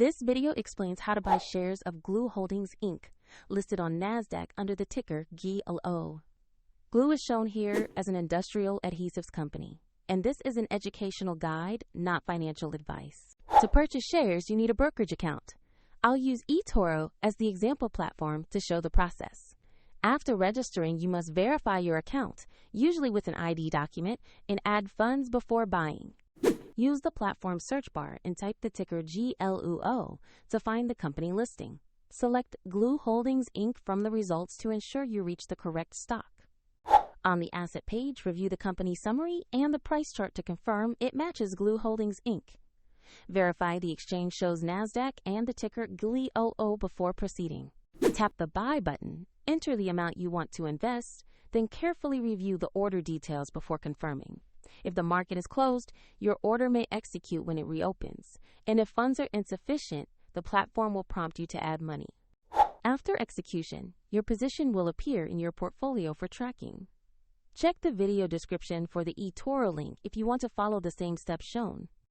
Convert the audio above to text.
This video explains how to buy shares of Gloo Holdings Inc., listed on NASDAQ under the ticker GLO. Gloo is shown here as an industrial adhesives company, and this is an educational guide, not financial advice. To purchase shares, you need a brokerage account. I'll use eToro as the example platform to show the process. After registering, you must verify your account, usually with an ID document, and add funds before buying. Use the platform search bar and type the ticker GLUO to find the company listing. Select Gloo Holdings Inc. from the results to ensure you reach the correct stock. On the asset page, review the company summary and the price chart to confirm it matches Gloo Holdings Inc. Verify the exchange shows NASDAQ and the ticker GLOO before proceeding. Tap the Buy button, enter the amount you want to invest, then carefully review the order details before confirming. If the market is closed, your order may execute when it reopens, and if funds are insufficient, the platform will prompt you to add money. After execution, your position will appear in your portfolio for tracking. Check the video description for the eToro link if you want to follow the same steps shown.